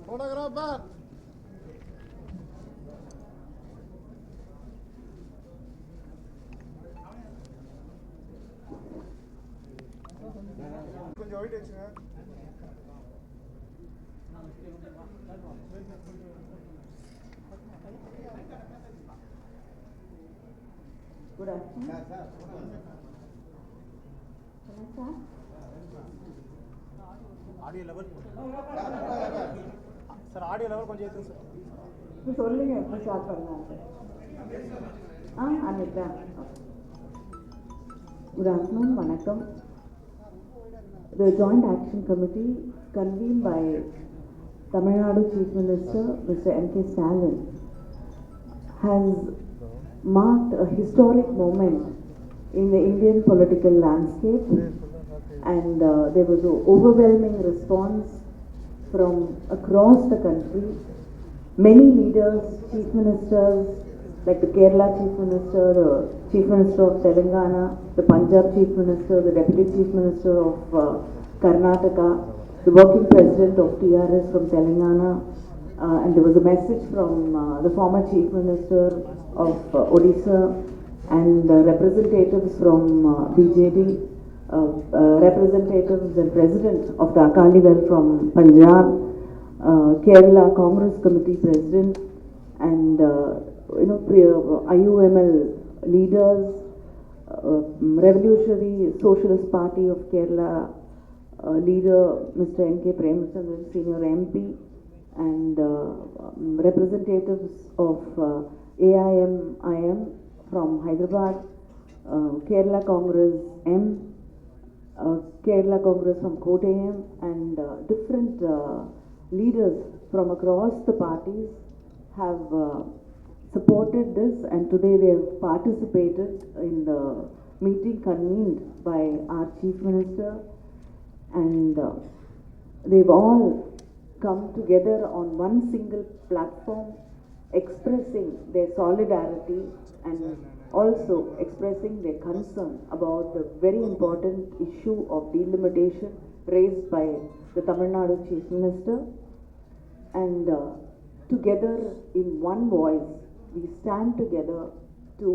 Photographer. கொஞ்சம் wait வச்சுங்க. Good afternoon. Audio level sir, audio level கொஞ்சம் ஏற்றுங்க சார். இப்போ சொல்லுங்க, எப்போ ஸ்டார்ட் பண்ணலாம்? அன்னைக்கா? Good afternoon, வணக்கம். The Joint Action Committee convened by Tamil Nadu Chief Minister Mr. M.K. Stalin has marked a historic moment in the Indian political landscape, and there was an overwhelming response from across the country. Many leaders, chief ministers, like the Kerala Chief Minister, the Chief Minister of Telangana, the Punjab Chief Minister, the Deputy Chief Minister of Karnataka, the Working President of TRS from Telangana, and there was a message from the former Chief Minister of Odisha, and representatives from BJD, representatives and President of the Akali Dal from Punjab, Kerala Congress Committee President, and IUML leaders, Revolutionary Socialist Party of Kerala leader Mr. N.K. Premachandran, Senior MP, and representatives of AIM from Hyderabad, Kerala Congress M, Kerala Congress from Kottayam, and different leaders from across the parties have supported this, and today they have participated in the meeting convened by our Chief Minister, and they've all come together on one single platform, expressing their solidarity and also expressing their concern about the very important issue of delimitation raised by the Tamil Nadu Chief Minister. And together in one voice, we stand together to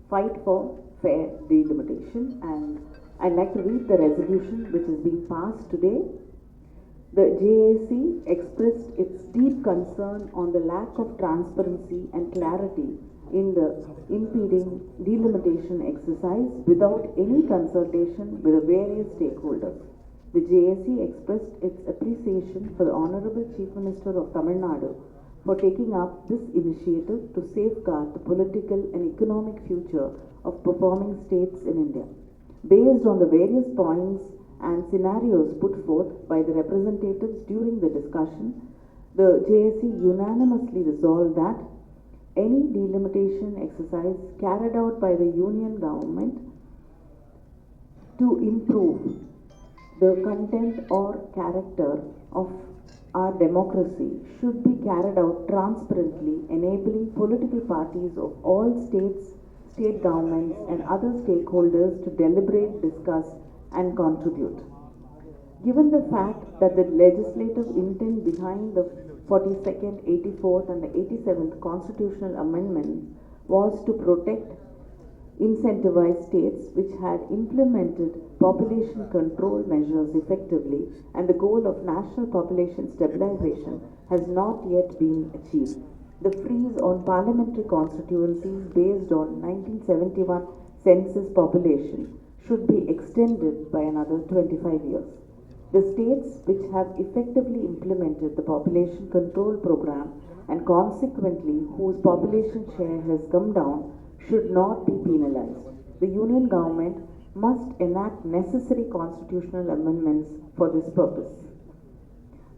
fight for fair delimitation. And I'd like to read the resolution which is being passed today. The JAC expressed its deep concern on the lack of transparency and clarity in the impending delimitation exercise without any consultation with the various stakeholders. The JAC expressed its appreciation for the Honorable Chief Minister of Tamil Nadu for taking up this initiative to safeguard the political and economic future of performing states in India. Based on the various points and scenarios put forth by the representatives during the discussion, the JAC unanimously resolved that any delimitation exercise carried out by the Union government to improve the content or character of our democracy should be carried out transparently, enabling political parties of all states, state governments, and other stakeholders to deliberate, discuss, and contribute. Given the fact that the legislative intent behind the 42nd, 84th, and the 87th constitutional amendments was to protect, incentivize states which had implemented population control measures effectively, and the goal of national population stabilization has not yet been achieved. The freeze on parliamentary constituencies based on 1971 census population should be extended by another 25 years. The states which have effectively implemented the population control program and consequently whose population share has come down should not be penalized. The Union government must enact necessary constitutional amendments for this purpose.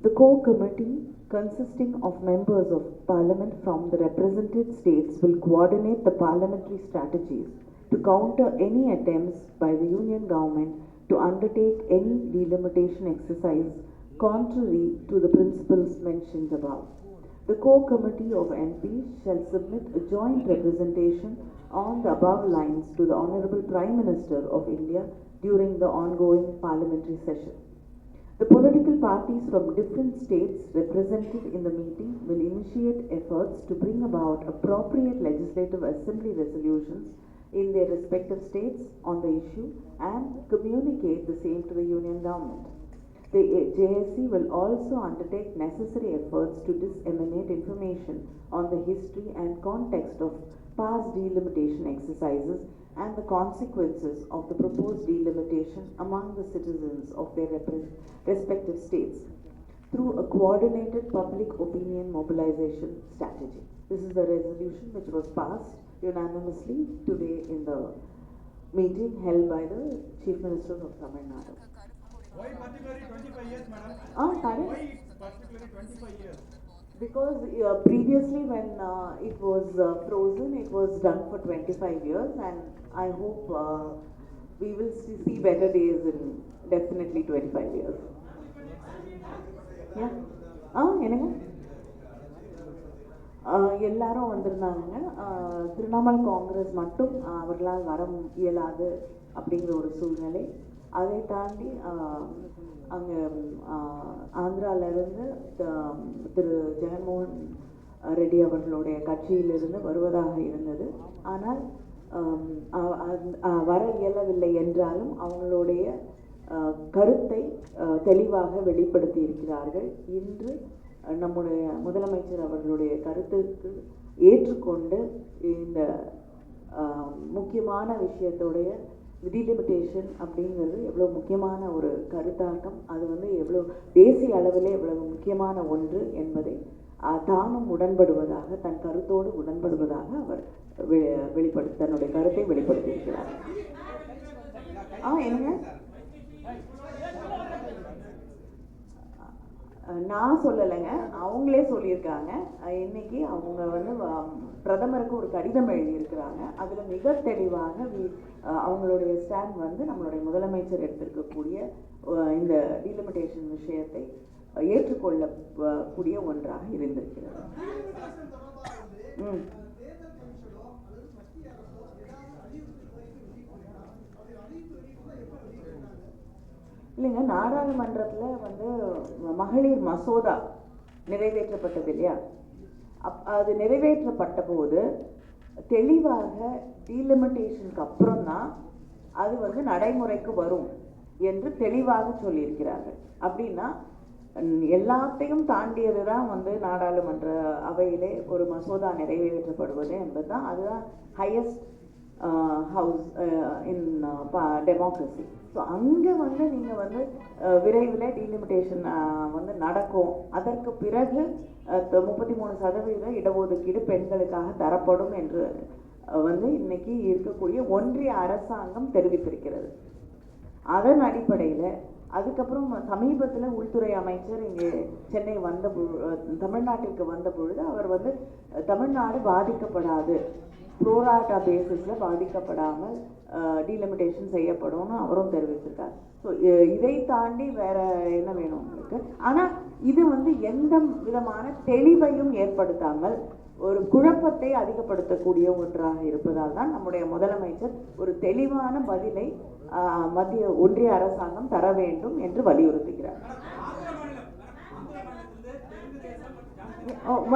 The core committee, consisting of members of parliament from the represented states, will coordinate the parliamentary strategies to counter any attempts by the Union government to undertake any delimitation exercise contrary to the principles mentioned above. The core committee of MPs shall submit a joint representation on the above lines to the Honorable Prime Minister of India during the ongoing parliamentary session. The political parties from different states represented in the meeting will initiate efforts to bring about appropriate legislative assembly resolutions in their respective states on the issue and communicate the same to the Union government. The JSC will also undertake necessary efforts to disseminate information on the history and context of past delimitation exercises and the consequences of the proposed delimitation among the citizens of their respective states through a coordinated public opinion mobilization strategy. This is the resolution which was passed unanimously today in the meeting held by the Chief Minister of Tamil Nadu. Why particularly 25 years, madam? Pardon? Why particularly 25 years? Because previously when it was frozen, it was done for 25 years, and I hope we will see better days in definitely 25 years. Yeah. என்னங்க எல்லாரும் வந்திருந்தாங்க. திரிணாமுல் காங்கிரஸ் மட்டும் அவர்களால் வர இயலாது அப்படிங்கிற ஒரு சூழ்நிலை. அதை தாண்டி அங்கே ஆந்திராவிலிருந்து திரு ஜெகன்மோகன் ரெட்டி அவர்களுடைய கட்சியிலிருந்து வருவதாக இருந்தது. ஆனால் வர இயலவில்லை என்றாலும் அவங்களுடைய கருத்தை தெளிவாக வெளிப்படுத்தி இருக்கிறார்கள். இன்று நம்முடைய முதலமைச்சர் அவர்களுடைய கருத்துக்கு ஏற்றுக்கொண்டு இந்த முக்கியமான விஷயத்துடைய டீலிமிட்டேஷன் அப்படிங்கிறது எவ்வளோ முக்கியமான ஒரு கருத்தாக்கம், அது எவ்வளோ தேசிய அளவிலே எவ்வளவு முக்கியமான ஒன்று என்பதை தானும் உடன்படுவதாக, தன் கருத்தோடு உடன்படுவதாக அவர் தன்னுடைய கருத்தை வெளிப்படுத்தியிருக்கிறார். என்னங்க நான் சொல்லலைங்க, அவங்களே சொல்லியிருக்காங்க. இன்னைக்கு அவங்க பிரதமருக்கு ஒரு கடிதம் எழுதியிருக்கிறாங்க. அதில் மிக தெளிவாக அவங்களுடைய ஸ்டாண்ட் நம்மளுடைய முதலமைச்சர் எடுத்திருக்கக்கூடிய இந்த டீலிமிட்டேஷன் விஷயத்தை ஏற்றுக்கொள்ளக்கூடிய ஒன்றாக இருந்திருக்கிறது. இல்லைங்க, நாடாளுமன்றத்தில் மகளிர் மசோதா நிறைவேற்றப்பட்டது இல்லையா? அது நிறைவேற்றப்பட்ட போது தெளிவாக டீலிமிட்டேஷனுக்கு அப்புறம் தான் அது நடைமுறைக்கு வரும் என்று தெளிவாக சொல்லியிருக்கிறார்கள். அப்படின்னா எல்லாத்தையும் தாண்டியது தான் நாடாளுமன்ற அவையிலே ஒரு மசோதா நிறைவேற்றப்படுவது என்பது தான், அதுதான் highest house in democracy. So அங்கே நீங்கள் விரைவில் டீலிமிட்டேஷன் நடக்கும். அதற்கு பிறகு 33% இடஒதுக்கீடு பெண்களுக்காக தரப்படும் என்று இன்னைக்கு இருக்கக்கூடிய ஒன்றிய அரசாங்கம் தெரிவித்திருக்கிறது. அதன் அடிப்படையில் அதுக்கப்புறம் சமீபத்தில் உள்துறை அமைச்சர் இங்கே சென்னை தமிழ்நாட்டிற்கு வந்த பொழுது அவர் தமிழ்நாடு பாதிக்கப்படாது, ப்ரோராட்டா பேசிஸில் பாதிக்கப்படாமல் டீலிமிட்டேஷன் செய்யப்படும்னு அவரும் தெரிவிச்சிருக்கார். ஸோ இதை தாண்டி வேற என்ன வேணும் உங்களுக்கு? ஆனால் இது எந்த விதமான தெளிவையும் ஏற்படுத்தாமல் ஒரு குழப்பத்தை அதிகப்படுத்தக்கூடிய ஒன்றாக இருப்பதால் தான் நம்முடைய முதலமைச்சர் ஒரு தெளிவான பதிலை மத்திய ஒன்றிய அரசாங்கம் தர வேண்டும் என்று வலியுறுத்துகிறார்.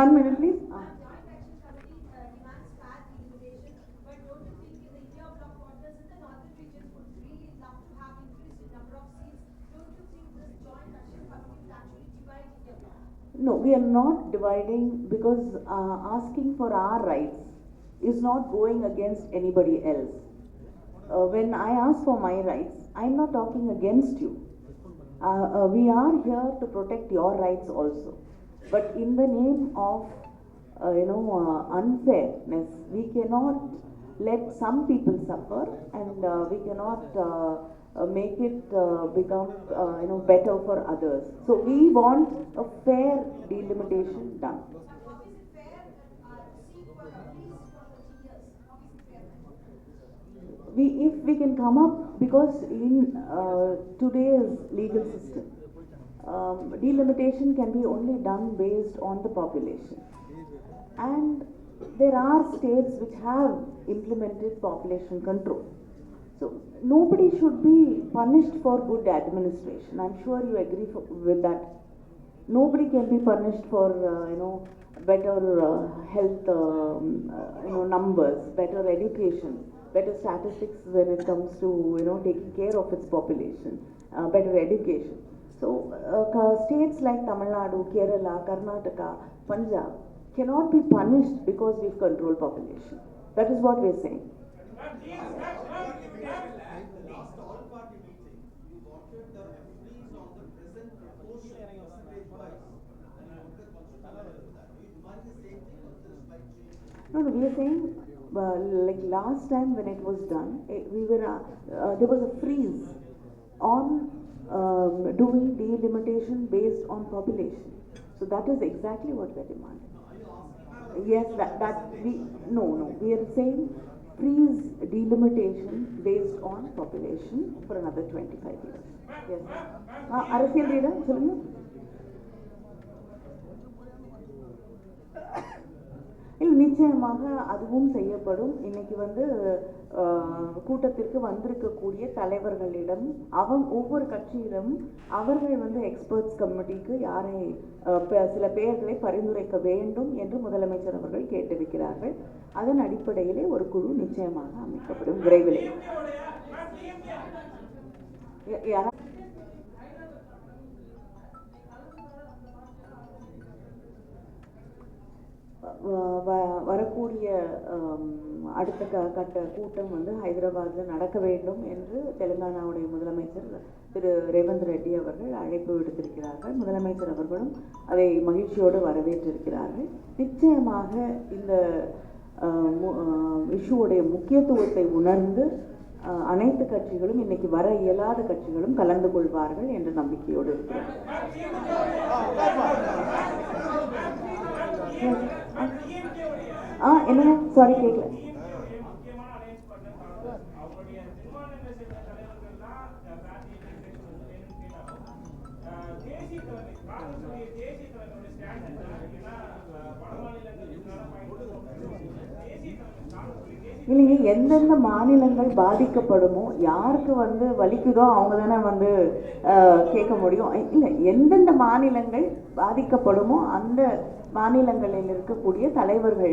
1 minute please. No, we are not dividing, because asking for our rights is not going against anybody else. When I ask for my rights, I am not talking against you. We are here to protect your rights also. But in the name of unfairness, we cannot let some people suffer, and we cannot make it become better for others. So we want a fair delimitation done. If we can come up, because in today's legal system, delimitation can be only done based on the population, and there are states which have implemented population control. So nobody should be punished for good administration. I'm sure you agree with that. Nobody can be punished for better health numbers, better education, better statistics when it comes to taking care of its population, better education. So states like Tamil Nadu, Kerala, Karnataka, Punjab cannot be punished because we've controlled population. That is what we're saying. Last all party meeting, you wanted the freeze on the present proportion percentage wise, and you wanted the constitutional that. Are you demanding the same thing or is there a slight change? No, we are saying like last time when it was done, there was a freeze on doing delimitation based on population. So that is exactly what we are demanding. Yes, we are saying freeze delimitation based on population for another 25 years. Yes. அரசியல் reader சொல்லுங்க. இல்லை, நிச்சயமாக அதுவும் செய்யப்படும். இன்னைக்கு கூட்டத்திற்கு வந்திருக்கக்கூடிய தலைவர்களிடம் ஒவ்வொரு கட்சியிலும் அவர்கள் எக்ஸ்பர்ட்ஸ் கமிட்டிக்கு யாரை சில பெயர்களை பரிந்துரைக்க வேண்டும் என்று முதலமைச்சர் அவர்கள் கேட்டிருக்கிறார்கள். அதன் அடிப்படையிலே ஒரு குழு நிச்சயமாக அமைக்கப்படும் விரைவில். வரக்கூடிய அடுத்த கட்ட கூட்டம் ஹைதராபாத்தில் நடக்க வேண்டும் என்று தெலுங்கானாவுடைய முதலமைச்சர் திரு ரேவந்த் ரெட்டி அவர்கள் அழைப்பு விடுத்திருக்கிறார்கள். முதலமைச்சர் அவர்களும் அதை மகிழ்ச்சியோடு வரவேற்றிருக்கிறார்கள். நிச்சயமாக இந்த இஷ்யூடைய முக்கியத்துவத்தை உணர்ந்து அனைத்து கட்சிகளும் இன்னைக்கு வர இயலாத கட்சிகளும் கலந்து கொள்வார்கள் என்ற நம்பிக்கையோடு இருக்கிறார். என்ன சாரி கேட்கல. இல்லைங்க, எந்தெந்த மாநிலங்கள் பாதிக்கப்படுமோ, யாருக்கு வலிக்குதோ அவங்க தானே கேட்க முடியும். இல்லை, எந்தெந்த மாநிலங்கள் பாதிக்கப்படுமோ அந்த மாநிலங்களில் இருக்கக்கூடிய தலைவர்கள்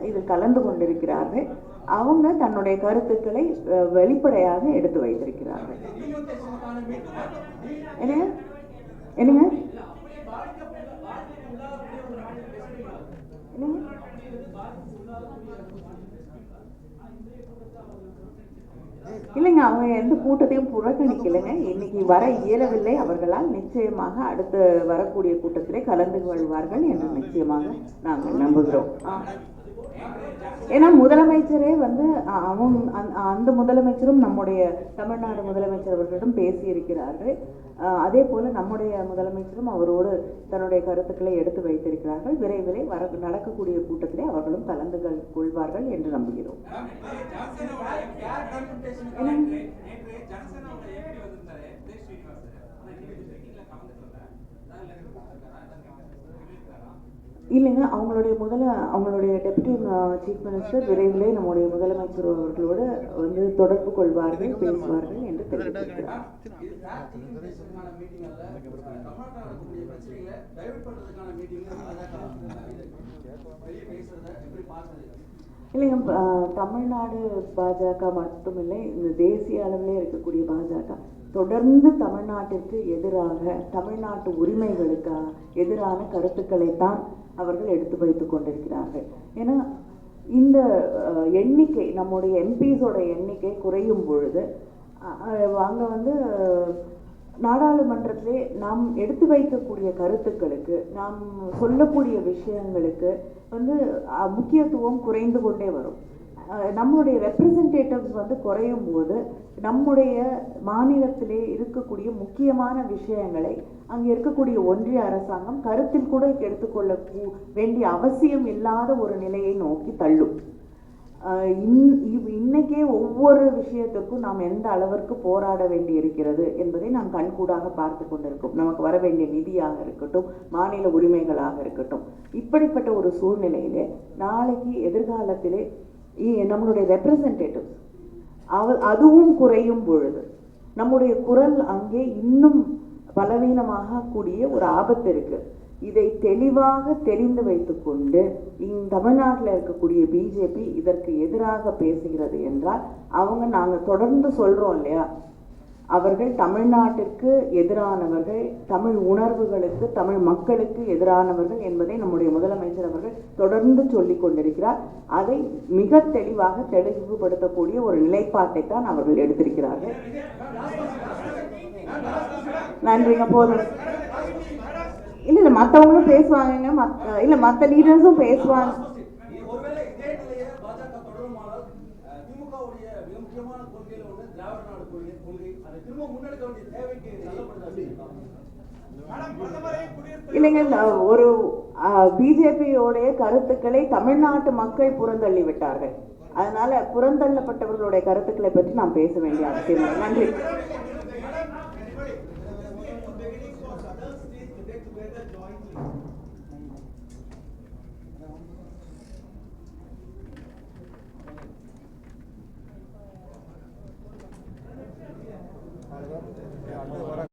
இதில் கலந்து கொண்டிருக்கிறார்கள். அவங்க தன்னுடைய கருத்துக்களை வெளிப்படையாக எடுத்து வைத்திருக்கிறார்கள். என்னங்க இல்லைங்க, அவங்க எந்த கூட்டத்தையும் புறக்கணிக்கலைங்க. இன்னைக்கு வர இயலவில்லை அவர்களால். நிச்சயமாக அடுத்து வரக்கூடிய கூட்டத்திலே கலந்து கொள்வார்கள் என்று நிச்சயமாக நாங்கள் நம்புகிறோம். ஏன்னா முதலமைச்சரே அந்த முதலமைச்சரும் நம்முடைய தமிழ்நாடு முதலமைச்சர் அவர்களிடம் பேசியிருக்கிறார்கள். அதே போல நம்முடைய முதலமைச்சரும் அவரோடு தன்னுடைய கருத்துக்களை எடுத்து வைத்திருக்கிறார்கள். விரைவிலே நடக்கக்கூடிய கூட்டத்திலே அவர்களும் கலந்து கொள்வார்கள் என்று நம்புகிறோம். இல்லைங்க, அவங்களுடைய டெப்யூட்டி சீஃப் மினிஸ்டர் விரைவிலே நம்முடைய முதலமைச்சர் அவர்களோடு தொடர்பு கொள்வார்கள், பேசுவார்கள் என்று தெரிவித்திருக்கிறார். இல்லைங்க, தமிழ்நாடு பாஜக மட்டுமில்லை, இந்த தேசிய அளவிலே இருக்கக்கூடிய பாஜக தொடர்ந்து தமிழ்நாட்டிற்கு எதிராக, தமிழ்நாட்டு உரிமைகளுக்காக எதிரான கருத்துக்களைத்தான் அவர்கள் எடுத்து வைத்துக் கொண்டிருக்கிறார்கள். ஏன்னா இந்த எண்ணிக்கை, நம்முடைய எம்பிஸோட எண்ணிக்கை குறையும் பொழுது அங்கே நாடாளுமன்றத்திலே நாம் எடுத்து வைக்கக்கூடிய கருத்துக்களுக்கு, நாம் சொல்லக்கூடிய விஷயங்களுக்கு முக்கியத்துவம் குறைந்து கொண்டே வரும். நம்மளுடைய ரெப்ரசன்டேட்டிவ்ஸ் குறையும் போது நம்முடைய மாநிலத்திலே இருக்கக்கூடிய முக்கியமான விஷயங்களை அங்கே இருக்கக்கூடிய ஒன்றிய அரசாங்கம் கருத்தில் கூட எடுத்துக்கொள்ள வேண்டிய அவசியம் இல்லாத ஒரு நிலையை நோக்கி தள்ளும். இன்னைக்கே ஒவ்வொரு விஷயத்துக்கும் நாம் எந்த அளவிற்கு போராட வேண்டி இருக்கிறது என்பதை நாம் கண்கூடாக பார்த்து கொண்டிருக்கோம். நமக்கு வர வேண்டிய நிதியாக இருக்கட்டும், மாநில உரிமைகளாக இருக்கட்டும். இப்படிப்பட்ட ஒரு சூழ்நிலையிலே நாளைக்கு எதிர்காலத்திலே நம்மளுடைய ரெப்ரசன்டேட்டிவ்ஸ் அதுவும் குறையும் பொழுது நம்முடைய குரல் அங்கே இன்னும் பலவீனமாக கூடிய ஒரு ஆபத்து இருக்கு. இதை தெளிவாக தெரிந்து வைத்துக்கொண்டு தமிழ்நாட்டில் இருக்கக்கூடிய பிஜேபி இதற்கு எதிராக பேசுகிறது என்றால் நாங்கள் தொடர்ந்து சொல்றோம் இல்லையா, அவர்கள் தமிழ்நாட்டிற்கு எதிரானவர்கள், தமிழ் உணர்வுகளுக்கு, தமிழ் மக்களுக்கு எதிரானவர்கள் என்பதை நம்முடைய முதலமைச்சர் அவர்கள் தொடர்ந்து சொல்லிக் கொண்டிருக்கிறார். அதை மிக தெளிவாக தெளிவுபடுத்தக்கூடிய ஒரு நிலைப்பாட்டை தான் அவர்கள் எடுத்திருக்கிறார்கள். நன்றிங்க, போதும். இல்ல மற்றவங்களும் பேசுவாங்க, இல்ல மற்ற லீடர்ஸும் பேசுவாங்க. இல்லைங்க, ஒரு பிஜேபியோடைய கருத்துக்களை தமிழ்நாட்டு மக்கள் புறந்தள்ளி விட்டார்கள். அதனால புறந்தள்ளப்பட்டவர்களுடைய கருத்துக்களை பற்றி நாம் பேச வேண்டிய அவசியம் இல்லை. நன்றி.